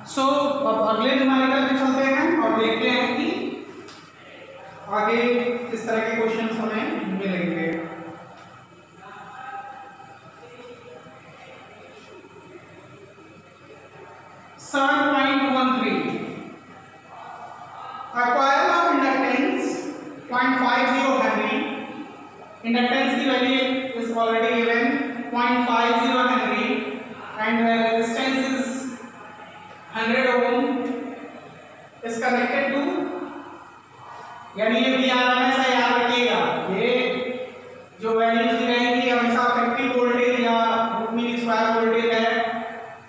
सो अब अगले न्यूमेरिकल पे चलते हैं और देखते हैं कि आगे किस तरह के क्वेश्चंस हमें मिलेंगे। A coil of inductance 0.50 Henry. Inductance की value is already given 0.50 Henry and resistance is 100 ohm is connected to, यानी ये Vrms है, याद रखिएगा ये जो वैल्यूज दी रहेंगी हमेशा इफेक्टिव वोल्टेज या रूट मीन स्क्वायर वोल्टेज है।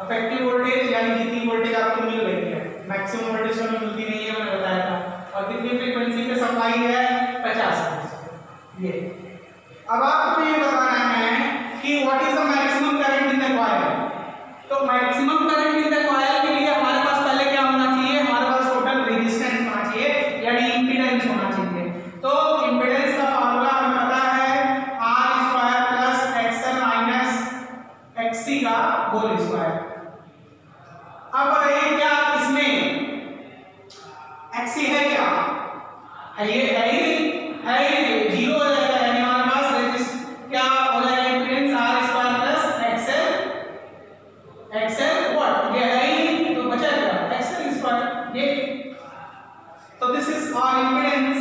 इफेक्टिव वोल्टेज यानी जितनी वोल्टेज आपको मिल रही है, मैक्सिमम वोल्टेज हमें मिलती नहीं है, मैंने बताया था। और कितनी फ्रीक्वेंसी पे सप्लाई है 50 हर्ट्ज। ये अब आपको ये बताना है कि what is the maximum current in the coil. तो maximum current in the coil के लिए हमारे पास पहले क्या होना चाहिए, हमारे पास टोटल रेजिस्टेंस होना चाहिए यानी इंपीडेंस होना चाहिए। तो इंपीडेंस का फार्मूला हमें पता है R² + XL - XC का होल स्क्वायर। अब बताइए क्या इसमें XC है, क्या है, ये है ही जीरो हो जाएगा, यानी हमारे पास रेजिस्ट क्या हो जाएगा, इंपीडेंस R² + XL व्हाट, ये है ही, तो बचा क्या XL²। ये तो this is our impedance.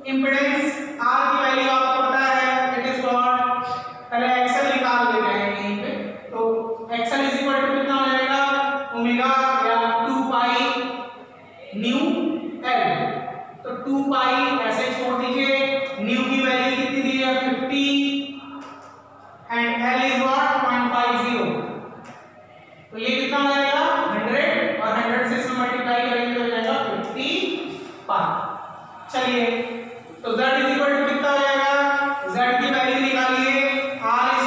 Impedance R की वैल्यू आपको पता है, इट इज व्हाट, पहले XL निकाल लेते हैं यहीं पे। तो XL = कितना हो जाएगा, ओमेगा या 2 पाई न्यू L। तो 2 पाई ऐसे छोड़ दीजिए, न्यू की वैल्यू कितनी दी है 50 एंड L इज व्हाट 0.50। तो ये कितना हो जाएगा 100 और 100 से इसमें मल्टीप्लाई करेंगे तो हो जाएगा 50 पाई। चलिए तो Z = कितना हो जाएगा, Z की वैल्यू निकालिए, R²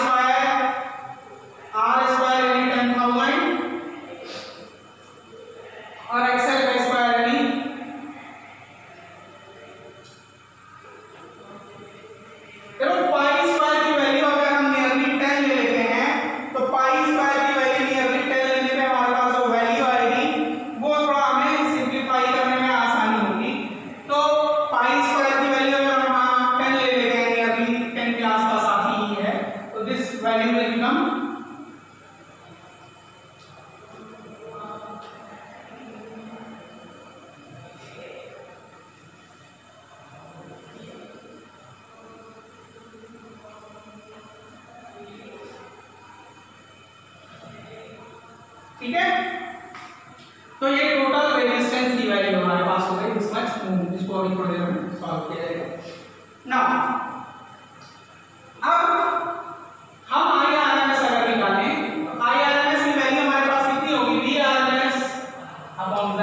यानी 10,000 और XL का स्क्वायर यानी पाई स्क्वायर की वैल्यू अगर हम नियरली 10 ले लेते हैं तो पाई स्क्वायर की वैल्यू नियरली 10 लेने पे हमारे पास जो वैल्यू आएगी वो थोड़ा हमें सिंपलीफाई करने में आसानी होगी। तो पाई स्क्वायर की वैल्यू अगर हम 10 ले लेते हैं, नियरली 10 के आसपास आती ही है, तो दिस वैल्यू विल बिकम ठीक है। तो ये टोटल रेजिस्टेंस की वैल्यू हमारे पास हो गई दिस मच, इसको अभी थोड़ी देर में सॉल्व किया जाएगा। नाउ अब हम IRMS अगर निकालें तो IRMS की वैल्यू हमारे पास कितनी होगी, Vrms / Z।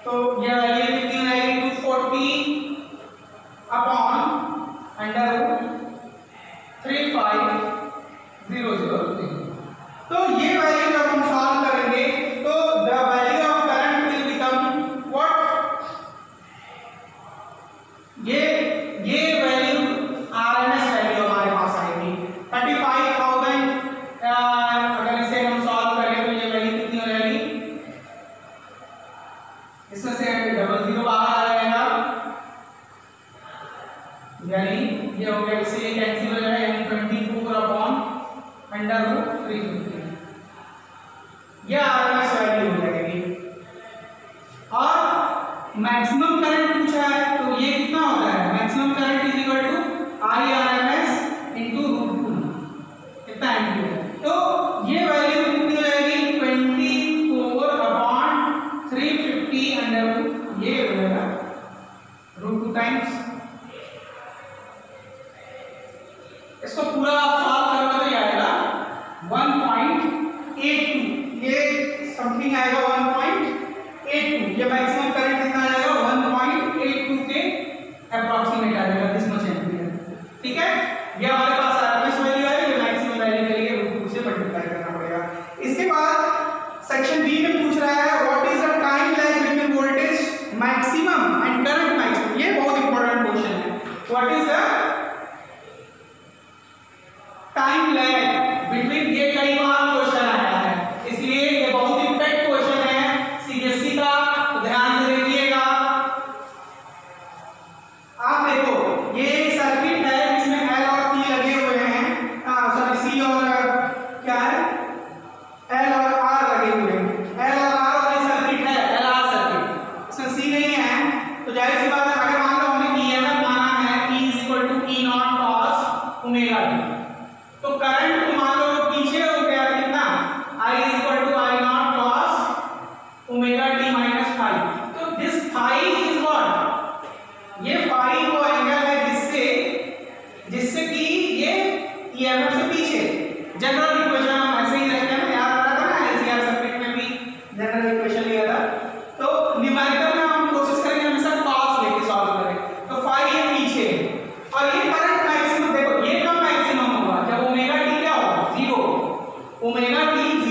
तो ये वैल्यू कितनी आएगी 240/√3500। तो ये वैल्यू जब हम सॉल्व करेंगे तो the value of current will become what, ये वैल्यू RMS वैल्यू हमारे पास आएगी 35,000। अगर इसे हम सॉल्व करें तो ये वैल्यू कितनी हो जाएगी, इसमें से 00 बाहर आ जाएगा, यानी ये हो गया, इससे कैंसिल हो जाएगा, यानी 24/√350। यह RMS वैल्यू हो जाएगी। और मैक्सिमम करंट पूछा है तो ये कितना होता है, मैक्सिमम करंट = IRMS × √2, कितना एम्पीयर। तो ये वैल्यू कितनी हो जाएगी 24/350 ये हो जाएगा √2 टाइम्स। इसको पूरा सॉल्व करोगे तो ये आएगा 1.82, ये समथिंग आएगा 1.82। ये मैक्सिमम करंट कितना आ जाएगा 1.82 के अप्रॉक्सीमेट आ जाएगा दिस मच एम्पीयर। ठीक है, ये हमारे पास RMS वैल्यू है, ये मैक्सिमम वैल्यू के लिए √2 से मल्टीप्लाई करना पड़ेगा। इसके बाद सेक्शन बी में पूछ रहा है what is the time lag between voltage maximum and current maximum. ये बहुत इंपॉर्टेंट क्वेश्चन है, what is the time lag between, ये कई बार क्वेश्चन आया है इसलिए ये बहुत इंपैक्ट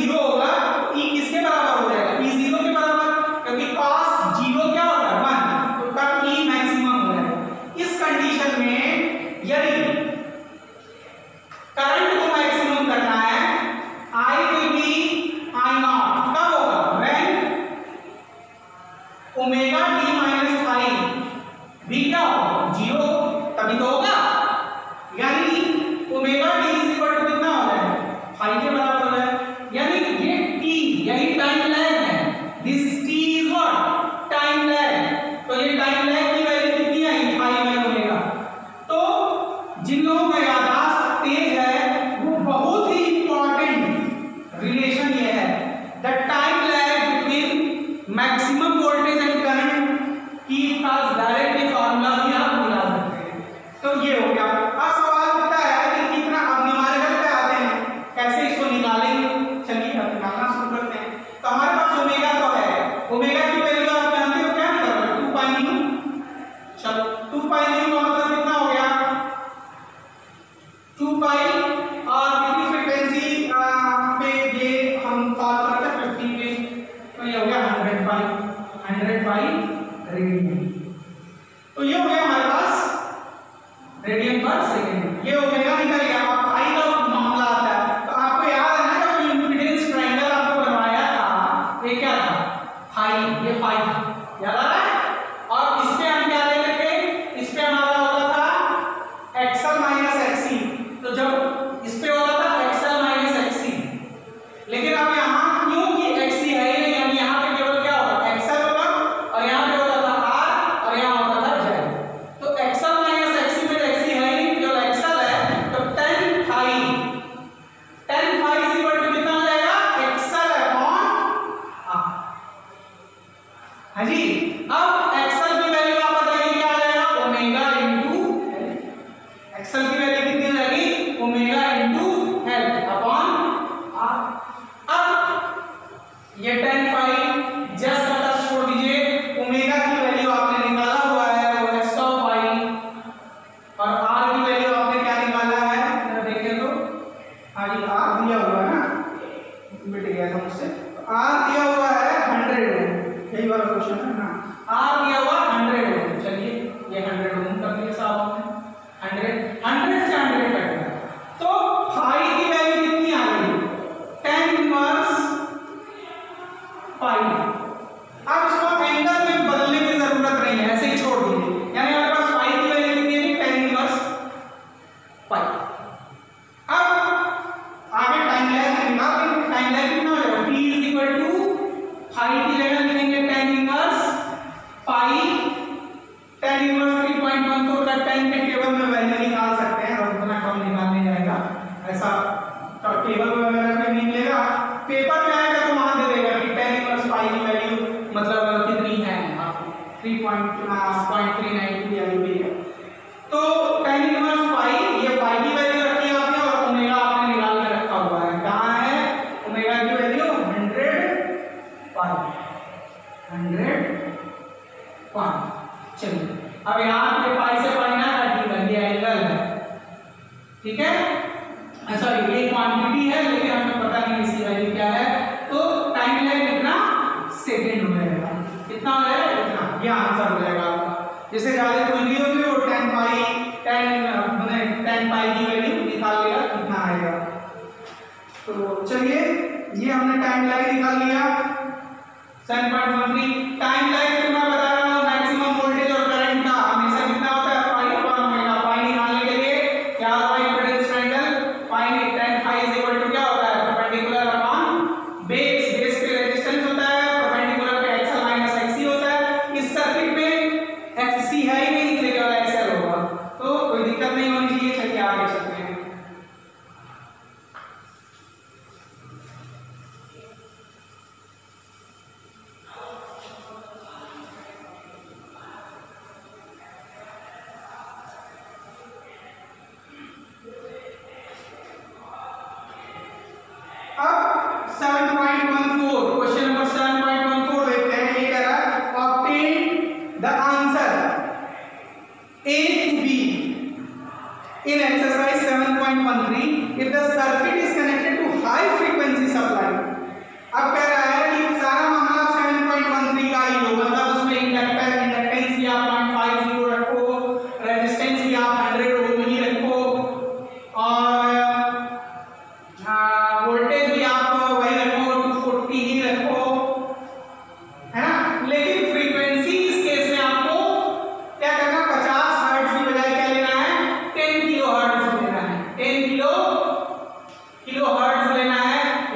जीरो होगा तो ई किसके बराबर हो जाएगा, ई जीरो के बराबर, क्योंकि cos जीरो क्या होता है 1, तो तब ई मैक्सिमम हो जाएगा। इस कंडीशन में यदि करंट को मैक्सिमम करना है, I will be I naught, कब होगा, when omega T minus five भी क्या होगा, जीरो, तभी तो होगा। यानी omega T is equal to कितना हो जाएगा, फाइव के बराबर हो जाएगा। यानी ये टी, यही टाइम लैग है, this T is what, time lag. तो ये टाइम लैग की वैल्यू कितनी है, 5 है ओमेगा। तो जिन लोगों का याददाश्त तेज है वो बहुत ही इंपॉर्टेंट रिलेशन ये है, the time lag between maximum voltage and current की डायरेक्टली फार्मूला भी आप निकाल सकते हैं। तो ये हो गया। अब सवाल उठता है कि कितना, अब न्यूमेरिकल पे आते हैं, कैसे इसको निकालेंगे। चलिए अब निकालना शुरू करते हैं। तो हमारे पास ओमेगा तो है, ओमेगा की वैल्यू आप जानते हो क्या निकाल रहे हो, 2 पाई न्यू। चलो 2 पाई न्यू का मतलब कितना हो गया, 2 पाई, और कितनी फ्रीक्वेंसी पे ये हम सॉल्व करते हैं, 50 पे, तो ये हो गया 100 पाई, 100 पाई रेडियन। तो ये हो गया हमारे पास रेडियन पर सेकंड। ये ओमेगा निकल गया। अब पाई का मामला आता है, तो आपको याद है ना जब इम्पीडेंस ट्रायंगल आपको बनवाया था, ये क्या था, पाई, ये पाई याद आ रहा है। और इस पे हम क्या लेते थे, इस पे हमारा होता था एक्सएल माइनस एक्ससी, तो जब इस पे होता था एक्सएल माइनस एक्ससी, लेकिन अब यहाँ क्योंकि एक्ससी है ही नहीं, यानी यहाँ पे केवल क्या होगा, एक्सएल होगा, और यहाँ पे होता था आर, और यहाँ होता था जेड। तो एक्सएल माइनस एक्ससी में एक्ससी है ही नहीं, केवल एक्सएल है, तो 10 पाई, 10 पाई इज इक्वल टू कितना हो जाएगा, एक्सएल अपॉन आर। हाँ जी, अब एक्सएल की वैल्यू आप बताइए क्या आ जाएगा, ओमेगा इनटू एल। एक्सएल की वैल्यू कितनी हो जाएगी, omega into L upon R. अब ये 10 पाई जस्ट टच छोड़ दीजिए, ओमेगा की वैल्यू आपने निकाला हुआ है वो है 100 पाई, और आर की वैल्यू आपने क्या निकाला है, जरा देखें तो, हाँ जी आर दिया हुआ है ना, मिट गया था मुझसे, आर दिया हुआ है 100 यही वाला क्वेश्चन है ना, आर दिया हुआ 100 चलिए ये 100 ओम कर दिया साहब हमने, 100 से 100 कट गया, तो पाई की वैल्यू कितनी आ गई, 10 इनवर्स पाई। अब इसको एंगल में बदलने की जरूरत नहीं है, ऐसे ही छोड़ दीजिए, यानी हमारे पास पाई की वैल्यू कितनी है, 10 इनवर्स पाई। अब आगे टाइम लैग निकालेंगे, टाइम लैग कितना हो जाएगा, t इज इक्वल टू पाई की जगह लिखेंगे 10 इनवर्स पाई, 10 इनवर्स 3.14 का 10 के टेबल में वैल्यू निकाल सकते हैं, और उतना कम निकालने जाएगा, ऐसा टेबल वगैरह में नहीं मिलेगा, पेपर में आएगा तो वहां दे देगा कि 10 इनवर्स पाई की वैल्यू मतलब कितनी है, 3.392 की वैल्यू दी है। तो 10 इनवर्स पाई, ये पाई की वैल्यू रखी है आपने, और ओमेगा आपने निकाल के रखा हुआ है, कहाँ है ओमेगा की वैल्यू 100 पाई, 100 पाई। चलिए अब यहाँ पे पाई से पाई ना काटिएगा, ये एंगल है, ठीक है, सॉरी ये क्वांटिटी है, लेकिन हमें पता नहीं इसकी वैल्यू क्या है, तो टाइम लैग कितना सेकंड हो जाएगा, कितना हो जाएगा इतना, ये आंसर हो जाएगा आपका। जिससे ज्यादा कोई भी होगी वो 10 पाई 10 पाई की वैल्यू निकाल लेगा, कितना आएगा। तो चलिए ये हमने टाइम लैग निकाल लिया 7.13। टाइम लैग फिर मैं बता रहा हूँ, मैक्सिमम वोल्टेज और करंट का हमेशा कितना होता है, पाई अपॉन ओमेगा। पाई निकालने के लिए क्या होगा, impedance triangle, pi 10 pi is equal to क्या होता है, परपेंडिकुलर अपॉन बेस, बेस पे रेजिस्टेंस होता है, परपेंडिकुलर पे एक्सएल माइनस एक्ससी होता है। इस सर्किट में एक्ससी है ही नहीं, इसलिए केवल एक्सएल होगा, तो कोई दिक्कत नहीं होनी चाहिए। चलिए आगे चलते हैं।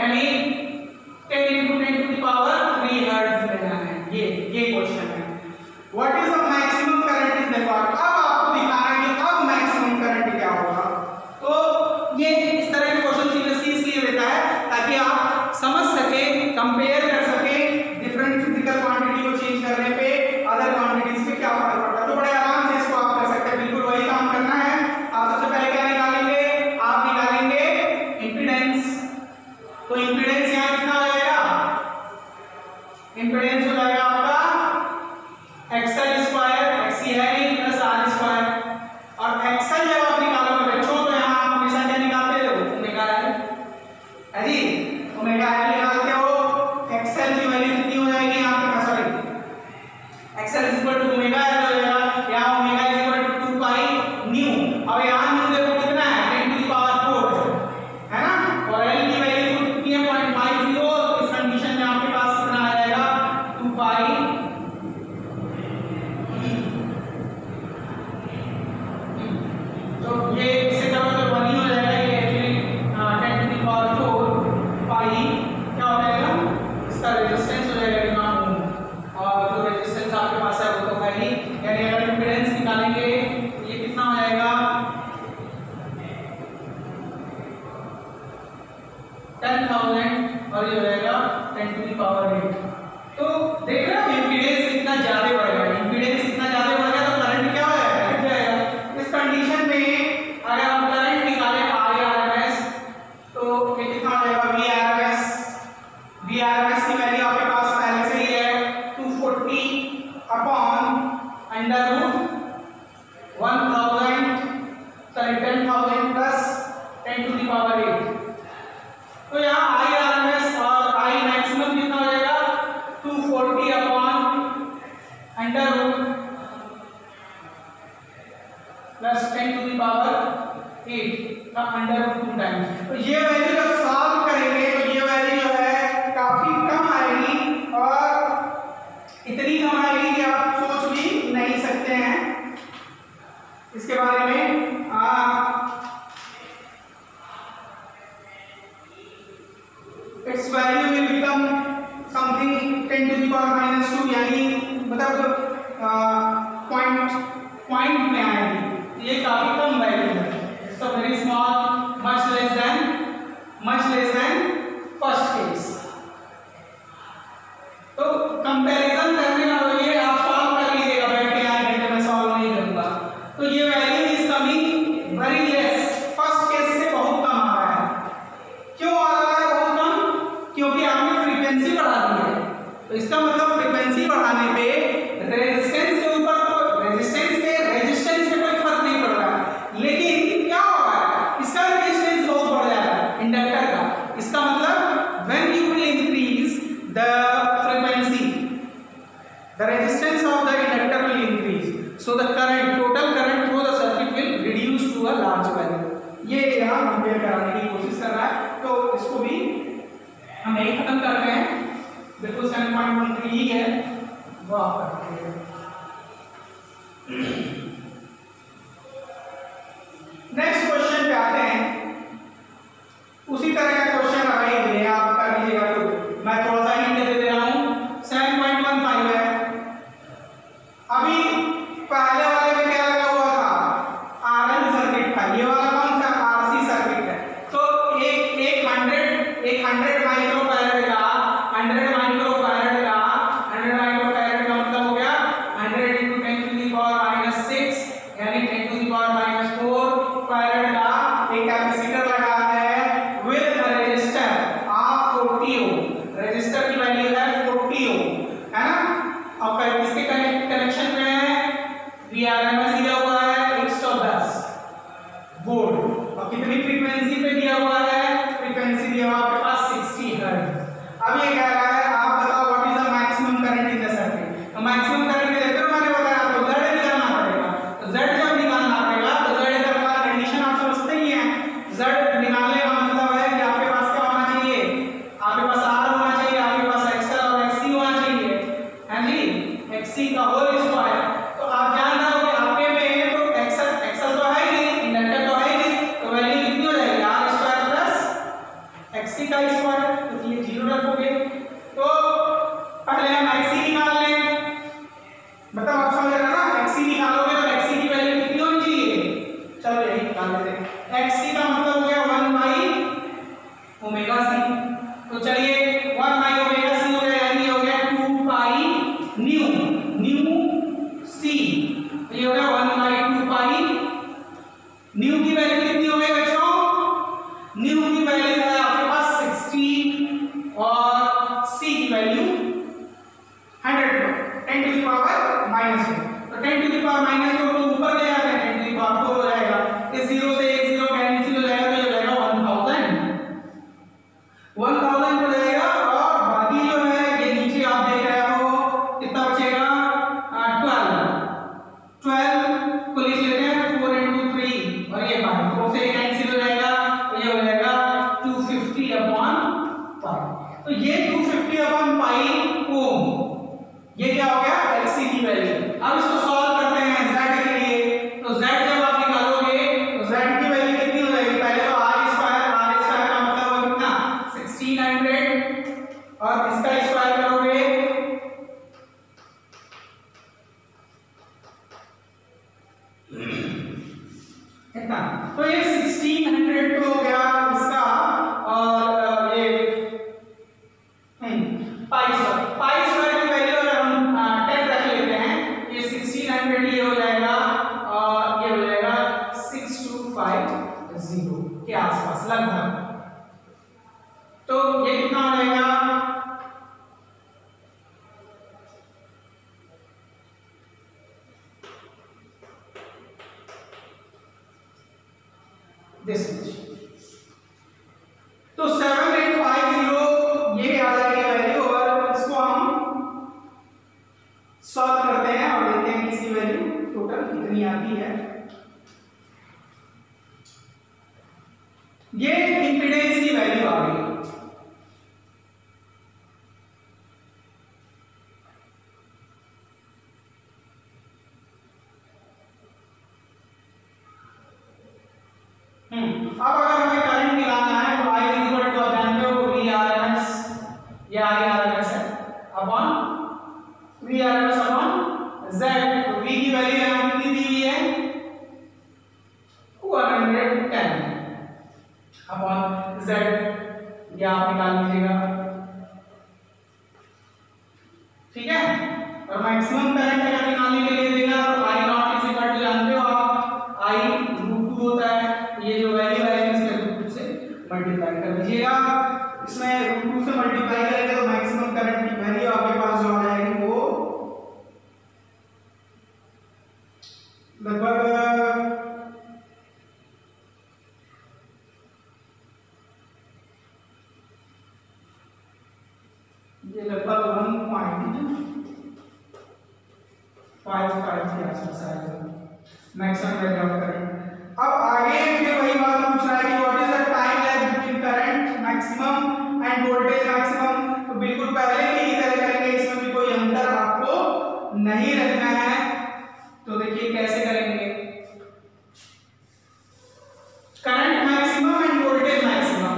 यानी 10 into 10 to the power 3 hertz लेना है। ये क्वेश्चन है। What is the maximum current in the coil. अब आपको दिखाना है कि अब मैक्सिमम करंट क्या होगा। तो ये इस तरह के क्वेश्चन सीरियसली इसलिए देता है ताकि आप समझ सके, कंपेयर कर सके डिफरेंट फिजिकल क्वांटिटी को चेंज करने पे अदर क्वांटिटीज पे क्या फर्क पड़ता है। तो बड़े आराम से इसको आप कर सकते हैं। बिल्कुल वही काम करना है। आप सबसे पहले क्या निकालेंगे, आप निकालेंगे इंपीडेंस। तो इंपीडेंस यहाँ कितना हो जाएगा, इंपीडेंस हो जाएगा आपका एक्सएल स्क्वायर, एक्सी है नहीं, प्लस आर स्क्वायर। और एक्सएल जब आप निकालोगे बच्चों तो यहाँ आप हमेशा क्या निकालते हो, ओमेगा एल है जी, ओमेगा एल निकालते हो। एक्सएल की वैल्यू कितनी हो जाएगी यहाँ पे, sorry XL is equal to omega L हो जाएगा। यहाँ omega is equal to 2 pi nu. अब यहाँ न्यू देखो कितना है, 10 टू द पावर 4 है ना। और एल की वैल्यू कितनी है 0.50। इस कंडीशन में आपके पास कितना आ जाएगा 2 पाई। तो ये इससे करो तो 1 ही हो जाएगा। ये एक्चुअली 10 टू द पावर 4 पाई क्या हो जाएगा, इसका रेजिस्टेंस हो जाएगा इतना ओम। और जो रेजिस्टेंस आपके पास है वो तो है ही, यानी अगर इंपीडेंस निकालेंगे ये कितना हो जाएगा 10,000 और ये हो जाएगा 10 टू द पावर 8। तो देख रहे हो इंपीडेंस इतना ज्यादा बढ़ गया, इंपीडेंस इतना ज्यादा बढ़ गया तो करंट क्या हो जाएगा, घट जाएगा। इस कंडीशन में अगर हम करंट निकालें आरएमएस तो ये कितना हो जाएगा वीआरएमएस। वीआरएमएस की वैल्यू आपके पास पहले से ही है 240 upon under root 10,000 plus 10 to the power 8। तो यहाँ आई आरएमएस और आई मैक्सिमम कितना हो जाएगा 240 upon under root plus 10 to the power 8 का अंडर रूट 2 टाइम्स। तो ये वैल्यू जब सॉल्व करेंगे तो ये वैल्यू जो है काफी कम आएगी, और इतनी कम आएगी कि आप सोच भी नहीं सकते हैं इसके बारे में। its value will become something 10 to the power -2, यानी मतलब पॉइंट में आएगी। ये काफी कम वैल्यू है। It's a very small, much less than first case. तो कंपैरिजन करने वालों ये आप सॉल्व कर लीजिएगा बैठ के, यहाँ घंटे में सॉल्व नहीं करूंगा। तो ये value is coming very less, first case से बहुत कम आ रहा है। क्यों आ रहा है बहुत कम, क्योंकि आपने फ्रीक्वेंसी बढ़ा दी है। तो इसका मतलब फ्रीक्वेंसी बढ़ाने पे रेजिस्टेंस के ऊपर तो रेजिस्टेंस पे कोई फर्क नहीं पड़ रहा, लेकिन क्या होगा इसका रेजिस्टेंस बहुत बढ़ जाएगा इंडक्टर का। इसका मतलब when you will increase the frequency the resistance of the inductor will increase, so the current, total current through the circuit will reduce to a large value। ये यहाँ कंपेयर कराने की कोशिश कर रहा है। तो इसको भी हम यही खत्म करते हैं, बिल्कुल 7.13 ही है वो आप करते हैं। नेक्स्ट क्वेश्चन पे आते हैं। उसी तरह का क्वेश्चन रहा ही आप कर लीजिएगा। तो मैं थोड़ा सा हिंट दे दे रहा हूँ, 7.15 है। अभी पहले वाले में क्या लगा हुआ था, आरएल सर्किट था। ये वाला कौन सा, आरसी सर्किट है। तो एक 100 माइक्रोफैरड का 100 माइक्रोफैरड का मतलब हो गया 100 × 10 टू द पावर -6 यानी 10 टू द पावर -4 फैरड का एक कैपेसिटर लगा है with resistor of 40 ohm. Resistor की वैल्यू है 40 ओम, है ना। और इसके कनेक्शन में है वीआरएमएस दिया हुआ है 110 वोल्ट, और कितनी फ्रीक्वेंसी पे दिया हुआ है, फ्रीक्वेंसी दिया हुआ आपके पास 60 हर्ट्ज। अब ये कह रहा है आप बताओ what is the maximum current in the circuit. तो मैक्सिमम करंट के लिए मैंने बताया आपको Z निकालना पड़ेगा। तो Z जब निकालना पड़ेगा तो Z का कंडीशन आप समझते ही हैं। Z निकालने का मतलब है कि आपके पास क्या होना चाहिए, आपके पास R होना चाहिए, रखोगे। तो पहले हम एक्सी निकाल लें, मतलब आप समझ रहे हो ना, एक्सी निकालोगे तो एक्सी की वैल्यू कितनी होनी चाहिए, चलो यही निकाल लेते हैं। एक्सी का मतलब हो गया 1 बाई ओमेगा सी, तो चलिए 1 बाई ओमेगा सी हो गया, यानी हो गया 2 पाई न्यू सी, ये हो गया 1 बाई 2 पाई। न्यू की वैल्यू कितनी हो गई बच्चों, न्यू की वैल्यू है आपके पास 16 और सी की वैल्यू 100, 10 टू द पावर -2, तो 10 टू द पावर -2 तो ऊपर ले जाते हैं, 10 टू द पावर 4 हो जाएगा, इस 0 से 1 0 कैंसिल हो जाएगा, तो ये हो जाएगा 1000 हो जाएगा। और बाकी जो है ये नीचे आप देख रहे हो कितना बचेगा, 12 को लिख लेते हैं 4 into 3 और ये 5, 4 से कैंसिल हो जाएगा, तो ये हो जाएगा 250/पाई। तो ये 250/पाई ओम, ये क्या हो गया, एक्सी की वैल्यू। अब इसको सॉल्व करते हैं z के लिए, तो z जब आप निकालोगे तो z की वैल्यू कितनी हो जाएगी, पहले तो r स्क्वायर का मतलब है कितना 1600 और इसका स्क्वायर करोगे कितना, तो ये 1600 तो हो गया इसका, और ये पाई स्क्वायर की वैल्यू अगर हम 10 रख लेते हैं, ये 1600 ये हो जाएगा और ये हो जाएगा 6250 के आसपास लगभग। तो ये कितना हो जाएगा, दिस मच, तो 7850 ये आ जाएगी वैल्यू, और इसको हम सॉल्व करते हैं और देखते हैं कि इसकी वैल्यू टोटल कितनी आती है। ये इंपीडेंस की वैल्यू आ गई, अब अगर हमें करंट निकालना है तो I इक्वल टू आप जानते हो VRMS, या IRMS है अपॉन VRMS अपॉन Z। तो V की वैल्यू यहां कितनी दी हुई है 210 अपॉन Z, ये आप निकाल लीजिएगा, ठीक है। और मैक्सिमम करंट अगर निकालने के लिए देगा तो I naught is equal to जानते हो आप I √2 होता है, ये जो वैल्यू है इसमें √2 से मल्टीप्लाई कर दीजिएगा, इसमें √2 से मल्टीप्लाई करेंगे तो मैक्सिमम करंट की वैल्यू आपके पास जो आ जाएगी वो लगभग ये लगभग 1.55 के आसपास आएगा मैक्सिमम वैल्यू ऑफ करंट। अब आगे फिर वही बात पूछ रहा है कि what is the time lag between current maximum end voltage maximum. तो बिल्कुल पहले की तरह करेंगे, इसमें भी कोई अंतर आपको नहीं रखना है। तो देखिए कैसे करेंगे, current maximum end voltage maximum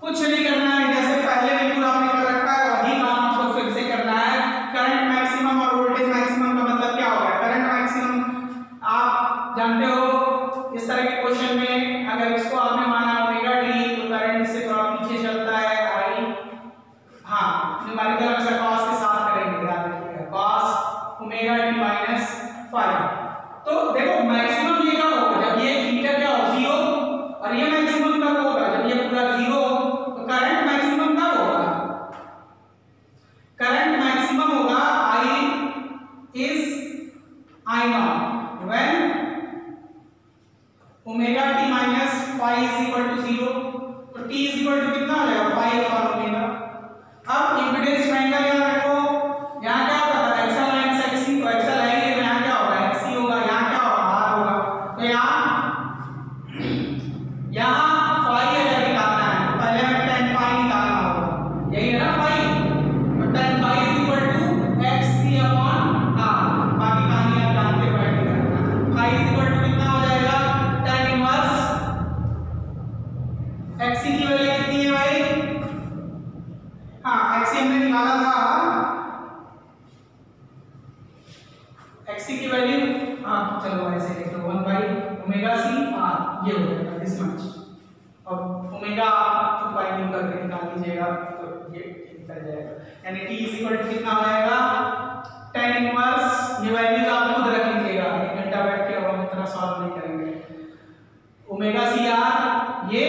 कुछ नहीं करना है, जैसे पहले बिल्कुल आपने कर रखा है वही काम आपको फिर से करना है। करंट मैक्सिमम और वोल्टेज मैक्सिमम का मतलब क्या होगा, करंट मैक्सिमम आप जानते हो इस तरह के क्वेश्चन में अगर इसको आपने माना ओमेगा टी तो करंट इससे थोड़ा पीछे चलता है आई, हाँ न्यूमेरिकल अक्सर cos के साथ करेंगे, याद रखिएगा cos ओमेगा टी माइनस 5। तो देखो मैक्सिमम ये कब होगा, जब ये थीटा क्या हो 0, और ये मैक्सिमम कब होगा जब ये पूरा 0 हो। तो करंट मैक्सिमम कब होगा, करंट मैक्सिमम होगा I is I naught when omega T minus 5 is equal to 0। तो टी इज इक्वल टू कितना हो जाएगा 5 अपॉन ओमेगा। अब इंपीडेंस ट्रायंगल याद रखो, यहां क्या होगा एक्सल लाइन से एक्सी, तो एक्सल लाइन है यहां क्या होगा एक्सी होगा, यहां क्या होगा आर होगा। तो यहां 5 अगर निकालना है तो पहले हमें tan 5 निकालना होगा, यही है ना 5। तो tan 5 is equal to XC upon R, बाकी कहानी आप जानते हो बैठ के करना। 5 इज इक्वल टू कितना हो जाएगा tan इनवर्स एक्सी की वैल्यू कितनी है भाई हमने निकाला था XC की वैल्यू, हाँ चलो ऐसे लिख लो 1/ωc r, ये हो जाएगा दिस मच। अब ओमेगा 2π करके निकाल लीजिएगा तो ये निकल जाएगा, यानी t कितना हो जाएगा tan इनवर्स, ये वैल्यूज आप खुद रख लीजिएगा, 1 घंटा बैठ के अब हम इतना सॉल्व नहीं करेंगे। ओमेगा सी आर ये,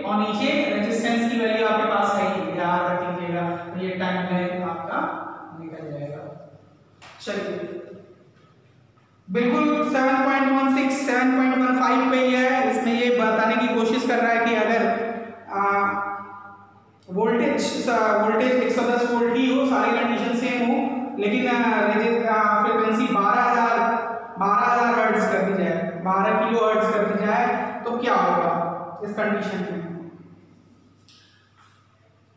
और नीचे रेजिस्टेंस की वैल्यू आपके पास है ही, याद रख लीजिएगा, तो ये टाइम लाइन आपका निकल जाएगा। चलिए बिल्कुल 7.16 7.15 पे ही है, इसमें ये बताने की कोशिश कर रहा है कि अगर वोल्टेज 110 वोल्ट ही हो, सारे कंडीशन सेम हो, लेकिन फ्रीक्वेंसी 12,000 हर्ट्ज कर दी जाए, 12 किलो हर्ट्ज कर दी जाए, तो क्या होगा इस कंडीशन में।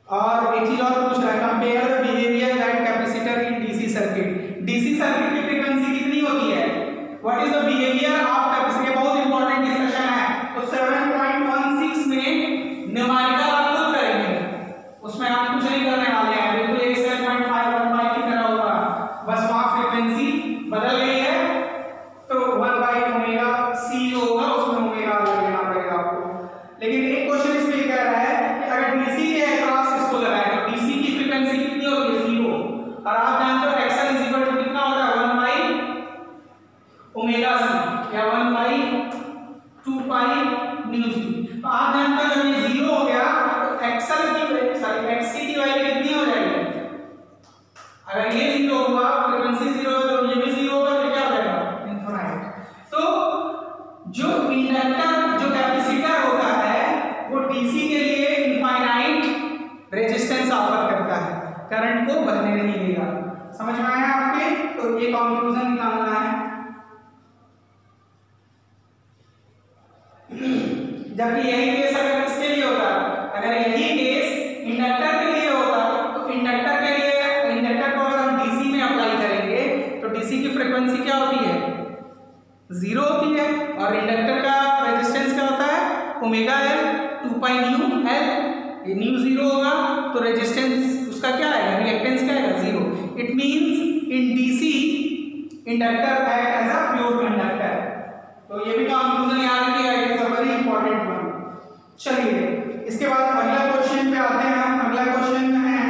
और एक चीज और पूछ रहा है, compare the behaviour that capacitor in DC circuit. DC circuit की फ्रीक्वेंसी कितनी होती है, what is the behaviour of capacitor, बहुत इंपॉर्टेंट डिस्कशन है। तो 7.16 में न्यूमेरिकल आप खुद करेंगे, उसमें हम कुछ नहीं करने वाले हैं, बिल्कुल 7.5 की तरह होगा, बस वहां फ्रीक्वेंसी बदल गई है, तो 1/ωc जो होगा उसमें ओमेगा लेना पड़ेगा आपको। लेकिन एक क्वेश्चन इसमें कह रहा है कि अगर डीसी के अक्रॉस इसको लगाए तो डीसी की फ्रीक्वेंसी कितनी होगी, 0, और आप जानते हो एक्सएल कितना होता है 1/ωc या 1/2π न्यूज़। तो आप जानते हो जब ये 0 हो गया तो एक्सएल की एक्ससी की वैल्यू कितनी हो जाएगी, अगर ये 0 हुआ फ्रीक्वेंसी 0 है तो ये भी 0 होगा, तो क्या हो जाएगा इनफिनिट। तो जो इंडक्टर जो कैपेसिटर होता है वो डीसी के लिए इनफाइनाइट रेजिस्टेंस ऑफर करता है, करंट को बहने नहीं देगा। समझ में आया आपके, तो ये कंक्लूजन निकालना है। जबकि यही केस अगर किसके लिए होता, अगर यही केस इंडक्टर के लिए होता, तो इंडक्टर के लिए इंडक्टर को अगर हम डीसी में अप्लाई करेंगे तो डीसी की फ्रीक्वेंसी क्या होती है 0 होती है, और इंडक्टर का रेजिस्टेंस क्या होता है ओमेगा एल 2π न्यू एल, ये न्यू 0 होगा तो रेजिस्टेंस उसका क्या आएगा, रिएक्टेंस क्या आएगा 0। It means in DC inductor act as a pure conductor. तो ये भी कंक्लूजन याद रखिएगा, it is a very important one. चलिए इसके बाद अगला क्वेश्चन पे आते हैं हम। अगला क्वेश्चन है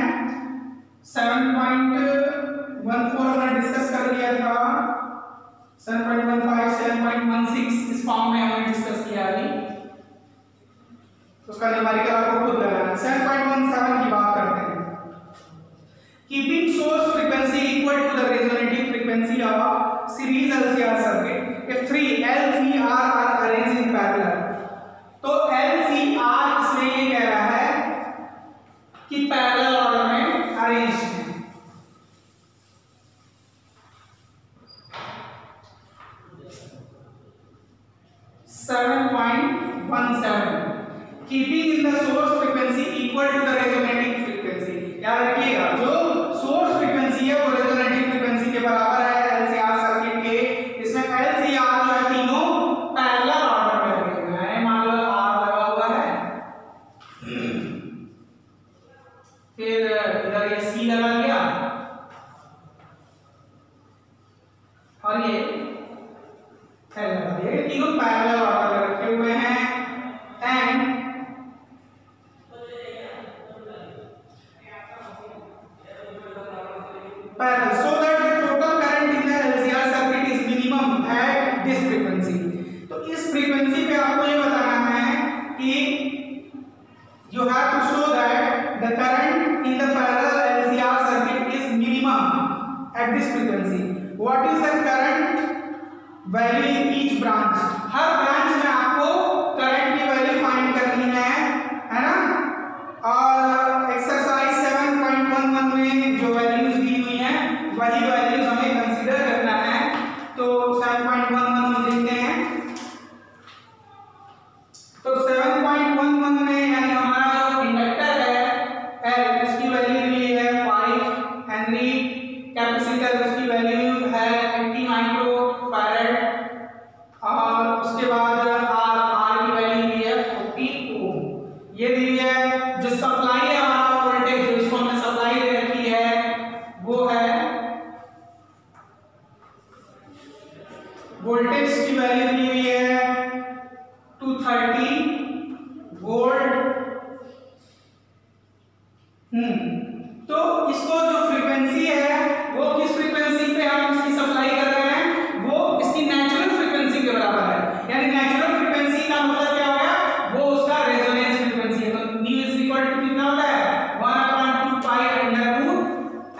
7.14 हमने डिस्कस कर लिया था, 7.15 7.16 इस फॉर्म में हमने डिस्कस किया अभी, तो उसका न्यूमेरिकल आपको खुद लगाना है। 7.17 की बात करते हैं। Keeping source frequency equal to the resonating frequency of series LCR circuit if 3 LCR are arranged in parallel। तो LCR इसमें ये कह रहा है कि पैरेलल ऑर्डर में अरेंज है। Keeping in the source frequency equal to the resonating frequency. याद रखिएगा जो सोर्स फ्रीक्वेंसी है वो रेजोनेटिंग फ्रीक्वेंसी के बराबर है LCR सर्किट के। इसमें LCR जो है तीनों पैरेलल ऑर्डर में लगे हुए हैं, मान लो R लगा हुआ है, फिर इधर ये C लगा लिया और ये L लगा दिया, तीनों पैरेलल ऑर्डर में रखे हुए हैं। And parallel so that the total current in the LCR circuit is minimum at this frequency। तो इस फ्रीक्वेंसी पे आपको ये बताना है कि you have to show that the current in the parallel LCR circuit is minimum at this frequency। what is the current value in each branch। Her branch में आपको करंट की वैल्यू फाइंड करनी है ना। और एक्सरसाइज 7.11 में जो values दी हुई हैं वही वैल्यूज हमें कंसीडर करना है। तो 7.11 हम देखते हैं। तो 7.11 में यानी हमारा जो इंडक्टर है L उसकी वैल्यू दी है 5 हेनरी, कैपेसिटर उसकी वैल्यू है 80 माइक्रो फैराड, और उसके बाद R की वैल्यू दी है 40 ओम। ये दी है जो सप्लाई है हमारा वोल्टेज, जो इसको हमने सप्लाई दे रखी तो इसको जो फ्रीक्वेंसी है वो किस फ्रीक्वेंसी पे हम इसकी सप्लाई कर रहे हैं, वो इसकी नेचुरल फ्रीक्वेंसी के बराबर है। यानी नेचुरल फ्रीक्वेंसी का मतलब क्या हो गया, वो उसका रेजोनेंस फ्रीक्वेंसी है। तो न्यू इज इक्वल टू कितना होता है 1/2 pi under root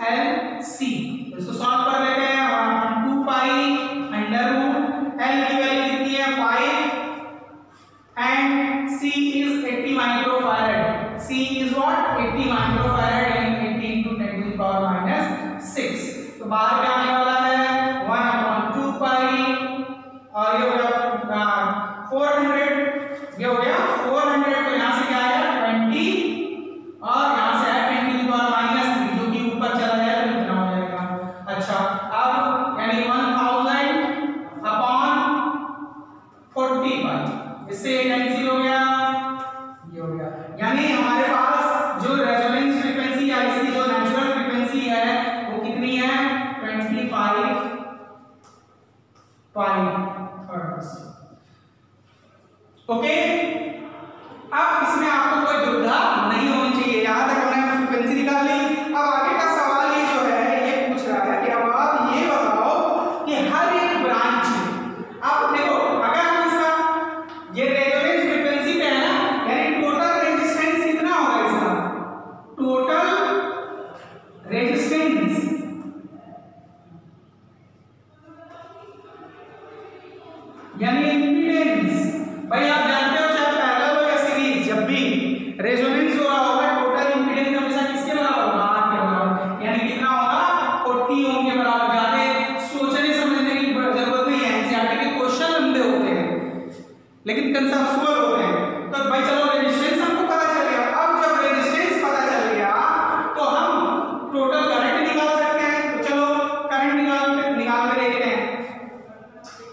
L C. इसको सॉल्व कर लेते हैं। 1/2 पाई अंडर रूट एल की वैल्यू कितनी है 5 and C is 80 microfarad. C is what 80 microfarad यानी 80 into 10 to the power minus 6। तो बाहर क्या आने वाला है 1/2 पाई और ये हो गया 400, ये हो गया 400। तो यहां से क्या आएगा 20 और यहां से है 10 to the power minus 3 जो कि ऊपर चला जाए तो कितना हो जाएगा। अच्छा अब यानी 1000 अपॉन 40 पाई, इससे कैंसिल हो गया, ये हो गया। यानी हमारे पास जो रेजोनेंस फ्रीक्वेंसी या इसकी जो नेचुरल फ्रीक्वेंसी है वो कितनी है 25 पाई हर्ट्ज। ओके, अब इसमें आपको कोई दुविधा नहीं होनी चाहिए। यहां तक हमने फ्रीक्वेंसी निकाल ली। अब आगे का सवाल ये जो है ये पूछ रहा है कि अब आप ये बताओ कि हर एक ब्रांच में आप देखो, अगर हम इसका ये रेजोनेंस फ्रीक्वेंसी पे है ना, यानी टोटल रेजिस्टेंस कितना होगा इसका, टोटल रेजिस्टेंस यानी इंपीडेंस। भाई आप जानते हो चाहे पैरेलल हो या सीरीज, जब भी रेजोनेंस हो रहा होगा टोटल इंपीडेंस हमेशा किसके बराबर होगा 8 के बराबर। यानी कितना होगा 40 ओम के बराबर। ज्यादा सोचने समझने की जरूरत नहीं है, एनसीईआरटी के क्वेश्चन लंबे होते हैं लेकिन कंसेप्चुअल होते हैं। तो भाई चलो रेजिस्टेंस हमको पता चल गया। अब जब रेजिस्टेंस पता चल गया तो हम टोटल करंट निकाल सकते हैं। तो चलो करंट निकाल के देखते हैं।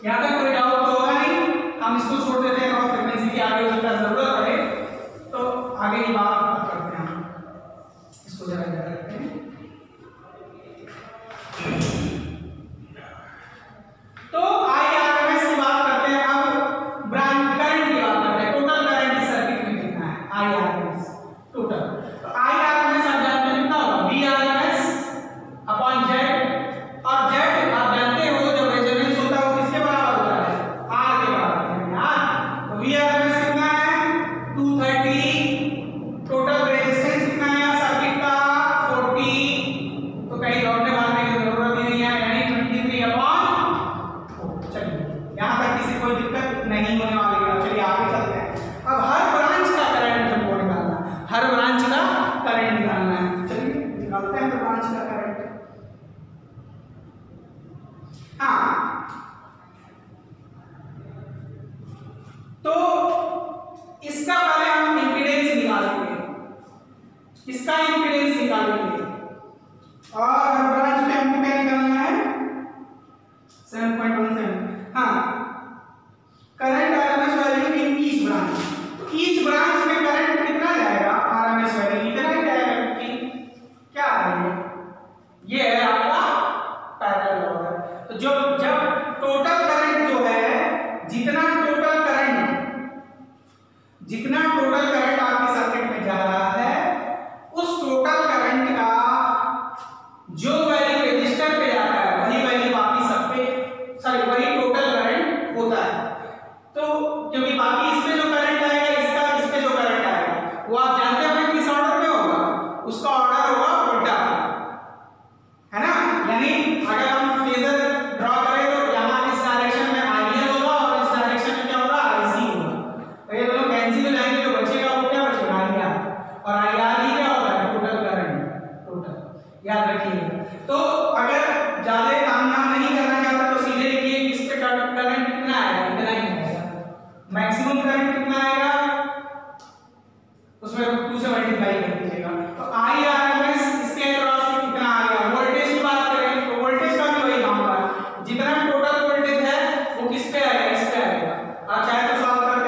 यहां तक कोई डाउट तो होगा नहीं, हम इसको छोड़ देते हैं और फ्रीक्वेंसी की आगे हो सकता है जरूरत पड़े तो आगे की बात करते हैं। इसको जरा इधर रखते हैं। तो आईआरएमएस की बात करते हैं। अब ब्रांच करंट की बात करते हैं। टोटल करंट इस सर्किट में कितना है आईआरएमएस टोटल। तो आईआरएमएस आप जानते हैं कितना होगा वीआरएमएस अपॉन जेड। और जेड आप जानते हो जब रेजोनेंस होता है वो किसके बराबर होता है आर के बराबर है यार। तो वीआरएमएस कितना है 230। टोटल रेजिस्टेंस कितना है सर्किट का 40। तो कहीं लौटने मारने की जरूरत ही नहीं है, यानी 23 अपॉन। चलिए यहां तक किसी कोई दिक्कत नहीं होने वाली है। चलिए आगे चलते हैं। अब हर ब्रांच का करंट हमको निकालना है, हर ब्रांच का करंट निकालना है। चलिए निकालते हैं ब्रांच का करंट। हाँ तो इसका पहले हम इंपीडेंस निकालेंगे, इसका इंपीडेंस निकालेंगे और हर ब्रांच में हमको क्या निकालना है 7.17। हाँ current RMS value in each branch. तो ईच ब्रांच में करंट कितना जाएगा आरएमएस वैल्यू इतना ही जाएगा। क्या है ये है आपका पैरेलल ऑर्डर। तो जब टोटल करंट जो है जितना टोटल करंट आपके सर्किट में जा रहा है उस टोटल करंट का जो वैल्यू रजिस्टर पे जाता है वही वैल्यू बाकी सब पे वही टोटल करंट होता है। तो क्योंकि बाकी इसमें जो करंट आएगा इस पे जो करंट आएगा वो आप जानते हैं किस ऑर्डर में होगा, उसका ऑर्डर होगा उल्टा, है ना। यानी अगर हम फेजर ड्रॉ करें तो यहां इस डायरेक्शन में आईएल होगा और इस डायरेक्शन में क्या होगा आईसी होगा। तो ये दोनों कैंसिल हो जाएंगे, जो बचेगा वो क्या बचेगा आईआर। और आईआर ही क्या होता है टोटल करंट, टोटल याद रखिएगा। तो अगर ज्यादा काम नहीं करना चाहते तो सीधे लिखिए इस पे करंट कितना आएगा इतना ही आएगा। मैक्सिमम करंट कितना आएगा उसमें 2 से मल्टीप्लाई कर दीजिएगा। तो आईआरएमएस इसके अक्रॉस कितना आएगा। वोल्टेज की बात करें तो वोल्टेज का भी वही मामला है, जितना टोटल वोल्टेज है वो किस पे आएगा इस पे आएगा। आप चाहे तो सॉल्व करके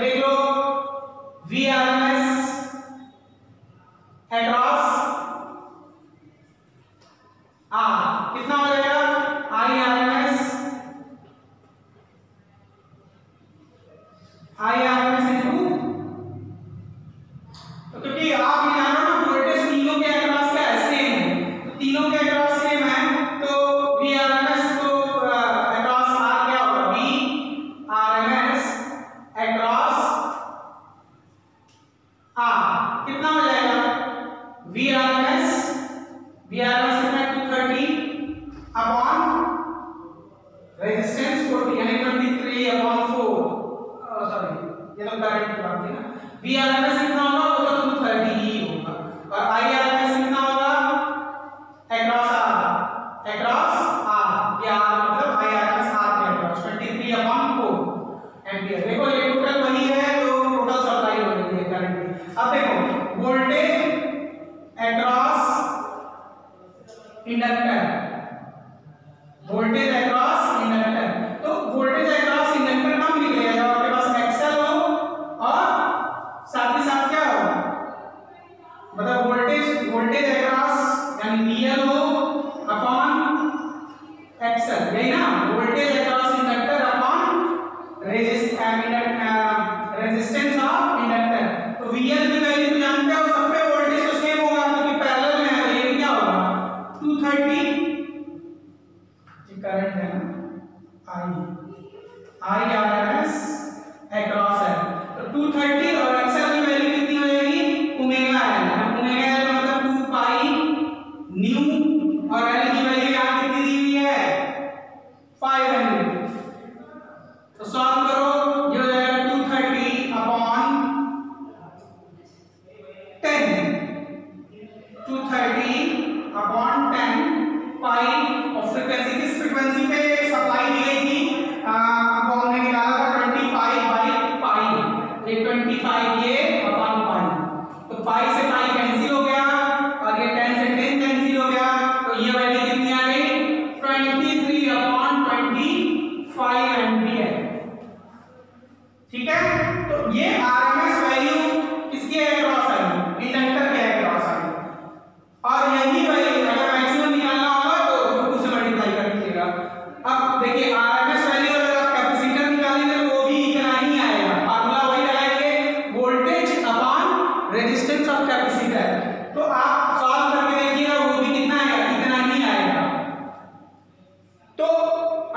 देख लो। वीआरएमएस अक्रॉस आर कितना हो जाएगा आईआरएमएस इनटू। तो क्योंकि आप ये जानो ना वोल्टेज तीनों के VRMS कितना है 230 अपॉन रेजिस्टेंस 40 यानी 23 अपॉन 4 सॉरी ये तो करंट की बात थी ना। VRMS कितना होगा वो तो 230 ही होगा और IRMS कितना होगा अक्रॉस R या मतलब IRMS R के अक्रॉस 23 अपॉन 4 एम्पियर। देखो ये टोटल वही है जो टोटल सप्लाई हो रही है करंट की। अब देखो voltage across inductor, voltage across inductor, तो वोल्टेज अक्रॉस इंडक्टर कब निकलेगा जब आपके पास एक्सल हो और साथ ही साथ क्या हो मतलब वोल्टेज अक्रॉस यानी VL हो अपॉन एक्सल, यही ना voltage across inductor upon resistance of inductor. तो VL की वैल्यू तो जानते हो सब पे वोल्टेज तो सेम होगा क्योंकि पैरेलल में है, ये क्या होगा 230 करंट है ना IRMS अक्रॉस है तो 230 और एक्सल की वैल्यू कितनी हो जाएगी ओमेगा L मतलब 2 पाई न्यू और L की वैल्यू यहां कितनी दी हुई है 500। तो सॉल्व करो ये हो जाएगा 230 अपॉन 10 पाई और फ्रीक्वेंसी किस फ्रीक्वेंसी पे सप्लाई दी गई थी वो हमने निकाला था 25 बाई पाई, ये 25 ये अपॉन पाई, तो पाई से पाई कैंसिल हो गया और ये 10 से 10 कैंसिल हो गया तो ये वैल्यू कितनी आ गई 23 अपॉन 25 एम्पियर। ठीक है तो ये आरएमएस वैल्यू किसकी अक्रॉस आई इंडक्टर के अक्रॉस आई और यही वैल्यू अगर मैक्सिमम निकालना होगा तो 2 से मल्टीप्लाई कर दीजिएगा। अब देखिए आरएमएस वैल्यू अगर आप कैपेसिटर निकालेंगे तो वो भी इतना ही आएगा, फार्मूला वही लगाएंगे voltage upon resistance of capacitor, तो आप सॉल्व करके देखिएगा वो भी कितना आएगा इतना ही आएगा। तो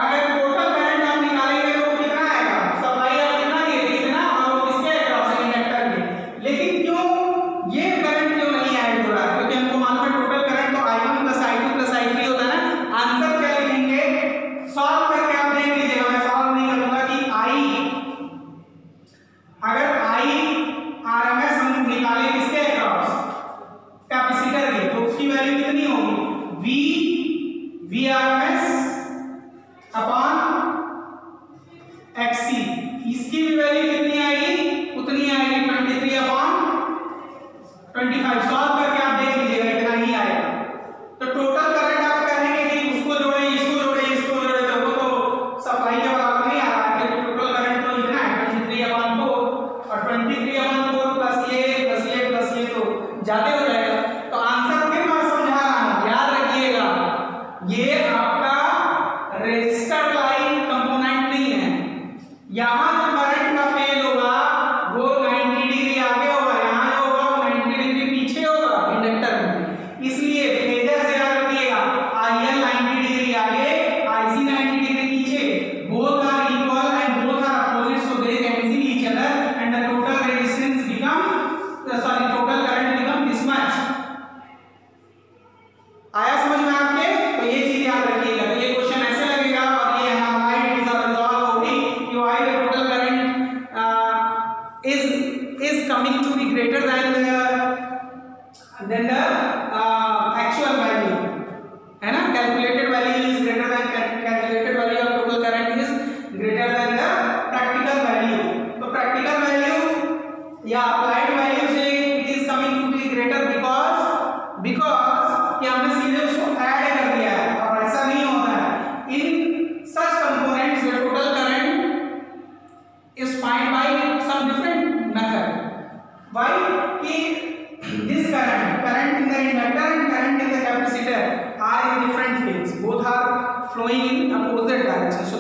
अगर टोटल करंट आप निकालेंगे तो कितना आएगा सप्लाई आप कितना दिए थे इतना और वो किसके अक्रॉस है इंडक्टर के, लेकिन क्यों ये करंट क्यों नहीं ऐड हो रहा है क्योंकि हमको मालूम है टोटल करंट तो I1 + I2 + I3 होता है ना। आंसर क्या लिखेंगे सॉल्व करके आप देख लीजिएगा, मैं सॉल्व नहीं करूंगा कि अगर IRMS हम निकालें किसके अक्रॉस कैपेसिटर के तो उसकी वैल्यू कितनी होगी VRMS अपॉन XC, इसकी भी वैल्यू कितनी आएगी उतनी आएगी 23 अपॉन 25। सॉल्व करके आप देख लीजिएगा इतना ही आएगा। तो टोटल करंट आप कहेंगे कि उसको जोड़े इसको जोड़े तो वो तो सप्लाई के बराबर नहीं आ रहा है, तो टोटल करंट तो इतना है 23 अपॉन 4 और 23 अपॉन 4 प्लस ये तो ज्यादा हो जाएगा। तो आंसर फिर मैं समझा रहा हूं याद रखिएगा ये आपका रेजिस्टर लाइन कंपोनेंट नहीं है, यहां जो करंट का फेल होगा वो 90 डिग्री आगे होगा, यहां जो होगा वो 90 डिग्री पीछे होगा इंडक्टर में, इसलिए फेजर से याद रखिएगा IL 90 डिग्री आगे IC 90 डिग्री पीछे, both are equal and both are opposite so they cancel each other and the total resistance total current become this much। आया समझ में आपके? तो ये चीज याद रखिएगा। तो ये क्वेश्चन ऐसे लगेगा और ये हमारी रिजॉल्व होगी कि why the total current is coming to be greater than the actual value, है ना, calculated value is greater than calculated value of total current is greater than the practical value। तो practical value या applied value से it is coming to be greater because कि हमने सीधे उसको add कर दिया है और ऐसा नहीं होता है in such components the total current is found by some different method। why कि this current in the inductor and current in the capacitor are in different phase, both are flowing in opposite direction, so